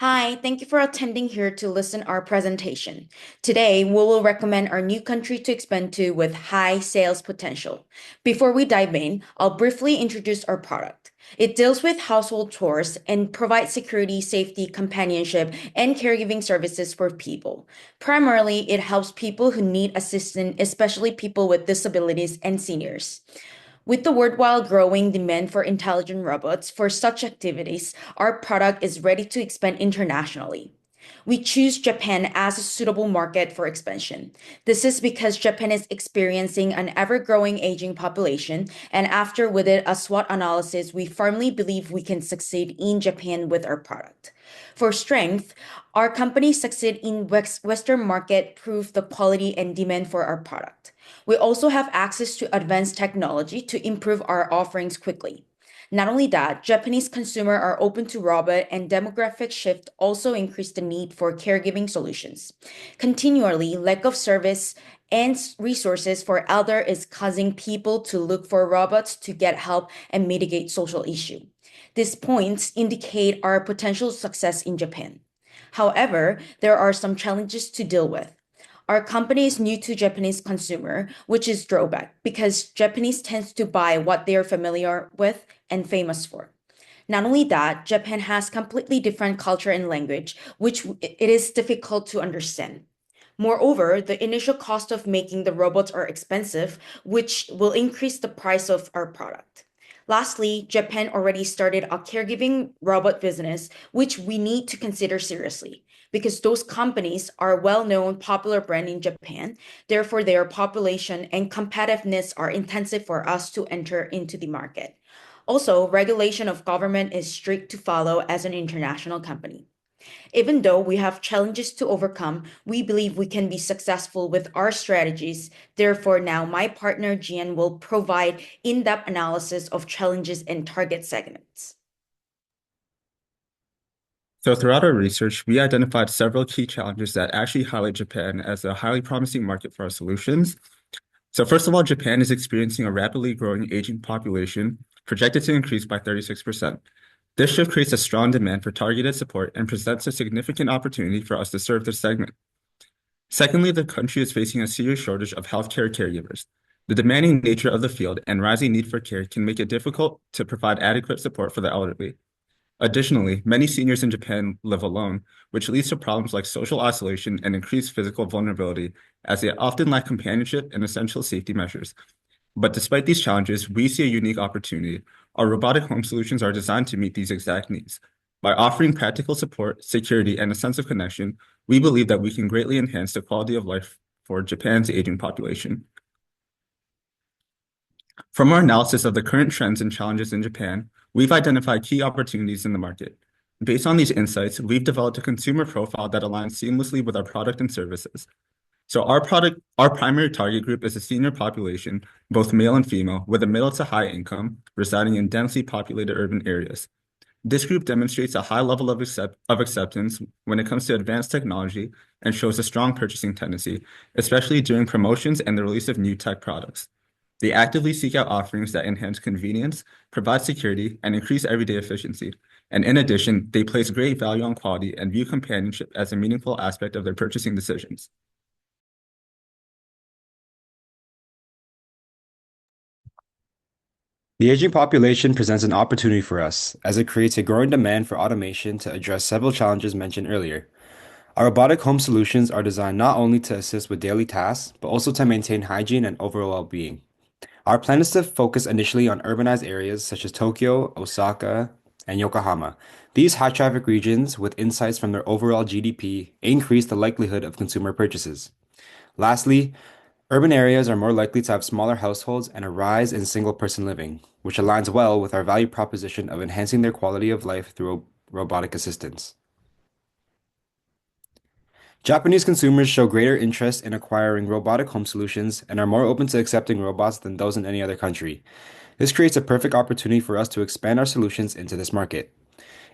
Hi, thank you for attending here to listen our presentation. Today, we will recommend our new country to expand to with high sales potential. Before we dive in, I'll briefly introduce our product. It deals with household chores and provides security, safety, companionship, and caregiving services for people. Primarily, it helps people who need assistance, especially people with disabilities and seniors. With the worldwide growing demand for intelligent robots for such activities, our product is ready to expand internationally. We choose Japan as a suitable market for expansion. This is because Japan is experiencing an ever-growing aging population, and after with it a SWOT analysis, we firmly believe we can succeed in Japan with our product. For strength, our company succeed in Western market prove the quality and demand for our product. We also have access to advanced technology to improve our offerings quickly. Not only that, Japanese consumers are open to robot and demographic shift also increase the need for caregiving solutions. Continually, lack of service and resources for elder is causing people to look for robots to get help and mitigate social issue. These points indicate our potential success in Japan. However, there are some challenges to deal with. Our company is new to Japanese consumer, which is drawback because Japanese tends to buy what they are familiar with and famous for. Not only that, Japan has completely different culture and language, which it is difficult to understand. Moreover, the initial cost of making the robots are expensive, which will increase the price of our product. Lastly, Japan already started a caregiving robot business, which we need to consider seriously because those companies are well-known popular brand in Japan. Therefore, their population and competitiveness are intensive for us to enter into the market. Also, regulation of government is strict to follow as an international company. Even though we have challenges to overcome, we believe we can be successful with our strategies. Therefore, now my partner Jian will provide in-depth analysis of challenges and target segments. So throughout our research, we identified several key challenges that actually highlight Japan as a highly promising market for our solutions. So first of all, Japan is experiencing a rapidly growing aging population, projected to increase by 36%. This shift creates a strong demand for targeted support and presents a significant opportunity for us to serve this segment. Secondly, the country is facing a serious shortage of healthcare caregivers. The demanding nature of the field and rising need for care can make it difficult to provide adequate support for the elderly. Additionally, many seniors in Japan live alone, which leads to problems like social isolation and increased physical vulnerability, as they often lack companionship and essential safety measures. But despite these challenges, we see a unique opportunity. Our robotic home solutions are designed to meet these exact needs. By offering practical support, security, and a sense of connection, we believe that we can greatly enhance the quality of life for Japan's aging population. From our analysis of the current trends and challenges in Japan, we've identified key opportunities in the market. Based on these insights, we've developed a consumer profile that aligns seamlessly with our product and services. So our primary target group is a senior population, both male and female, with a middle to high income, residing in densely populated urban areas. This group demonstrates a high level of acceptance when it comes to advanced technology and shows a strong purchasing tendency, especially during promotions and the release of new tech products. They actively seek out offerings that enhance convenience, provide security, and increase everyday efficiency. And in addition, they place great value on quality and view companionship as a meaningful aspect of their purchasing decisions. The aging population presents an opportunity for us, as it creates a growing demand for automation to address several challenges mentioned earlier. Our robotic home solutions are designed not only to assist with daily tasks, but also to maintain hygiene and overall well-being. Our plan is to focus initially on urbanized areas such as Tokyo, Osaka, and Yokohama. These high-traffic regions, with insights from their overall GDP, increase the likelihood of consumer purchases. Lastly, urban areas are more likely to have smaller households and a rise in single-person living, which aligns well with our value proposition of enhancing their quality of life through robotic assistance. Japanese consumers show greater interest in acquiring robotic home solutions and are more open to accepting robots than those in any other country. This creates a perfect opportunity for us to expand our solutions into this market.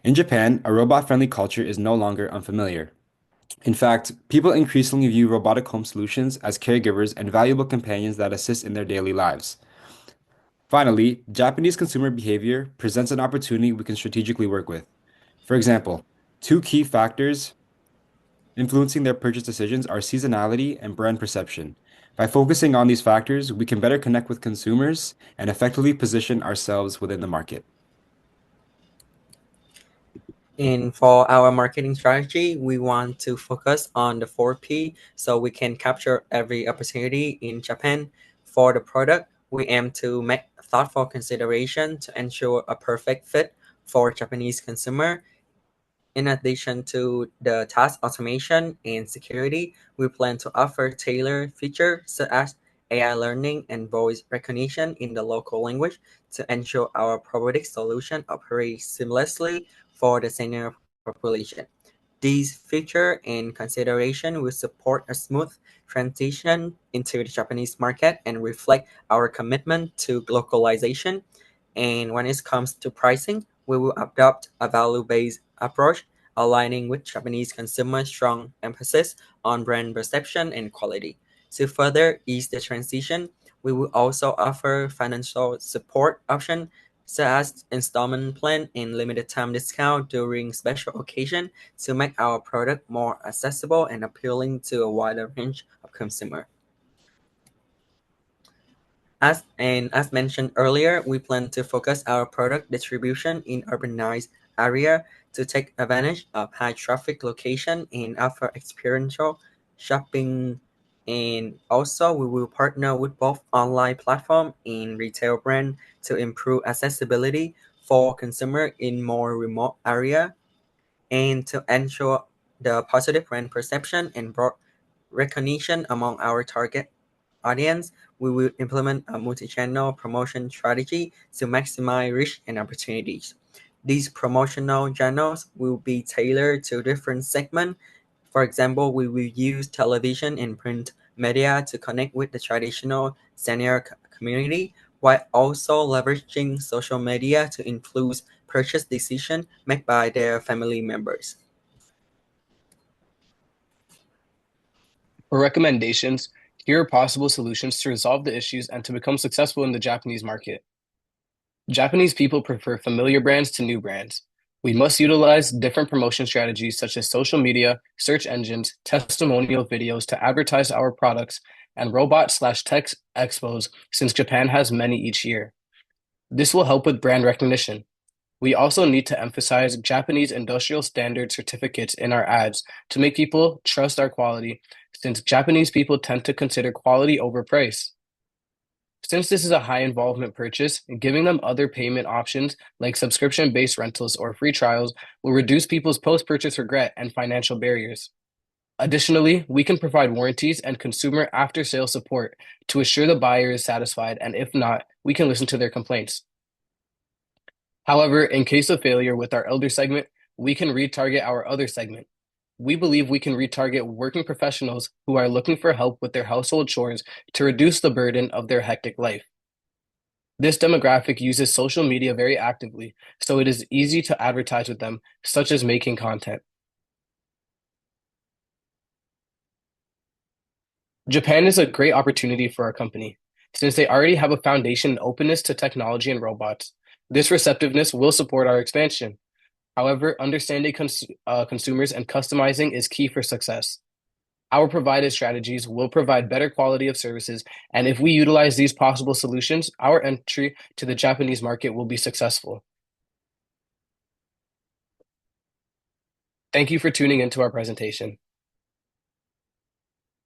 In Japan, a robot-friendly culture is no longer unfamiliar. In fact, people increasingly view robotic home solutions as caregivers and valuable companions that assist in their daily lives. Finally, Japanese consumer behavior presents an opportunity we can strategically work with. For example, Two key factors influencing their purchase decisions are seasonality and brand perception. By focusing on these factors, we can better connect with consumers and effectively position ourselves within the market. And for our marketing strategy, we want to focus on the 4P so we can capture every opportunity in Japan. For the product, we aim to make thoughtful consideration to ensure a perfect fit for Japanese consumer. In addition to the task automation and security, we plan to offer tailored features such as AI learning and voice recognition in the local language to ensure our product solution operates seamlessly for the senior population. These feature and consideration will support a smooth transition into the Japanese market and reflect our commitment to localization. And when it comes to pricing, we will adopt a value-based approach, aligning with Japanese consumers' strong emphasis on brand perception and quality. To further ease the transition, we will also offer financial support options such as installment plan and limited time discount during special occasion to make our product more accessible and appealing to a wider range of consumers. As mentioned earlier, we plan to focus our product distribution in urbanized area to take advantage of high traffic location and offer experiential shopping. And also, we will partner with both online platform and retail brand to improve accessibility for consumer in more remote area and to ensure the positive brand perception and broad recognition among our target audience. We will implement a multi-channel promotion strategy to maximize reach and opportunities. These promotional channels will be tailored to different segments. For example, we will use television and print media to connect with the traditional senior community, while also leveraging social media to influence purchase decisions made by their family members. For recommendations, here are possible solutions to resolve the issues and to become successful in the Japanese market. Japanese people prefer familiar brands to new brands. We must utilize different promotion strategies such as social media, search engines, testimonial videos to advertise our products, and robot/tech expos since Japan has many each year. This will help with brand recognition. We also need to emphasize Japanese industrial standard certificates in our ads to make people trust our quality, since Japanese people tend to consider quality over price. Since this is a high involvement purchase, giving them other payment options like subscription-based rentals or free trials will reduce people's post-purchase regret and financial barriers. Additionally, we can provide warranties and consumer after-sale support to assure the buyer is satisfied, and if not, we can listen to their complaints. However, in case of failure with our elder segment, we can retarget our other segment. We believe we can retarget working professionals who are looking for help with their household chores to reduce the burden of their hectic life. This demographic uses social media very actively, so it is easy to advertise with them, such as making content. Japan is a great opportunity for our company, since they already have a foundation in openness to technology and robots. This receptiveness will support our expansion. However, understanding consumers and customizing is key for success. Our provided strategies will provide better quality of services, and if we utilize these possible solutions, our entry to the Japanese market will be successful. Thank you for tuning into our presentation.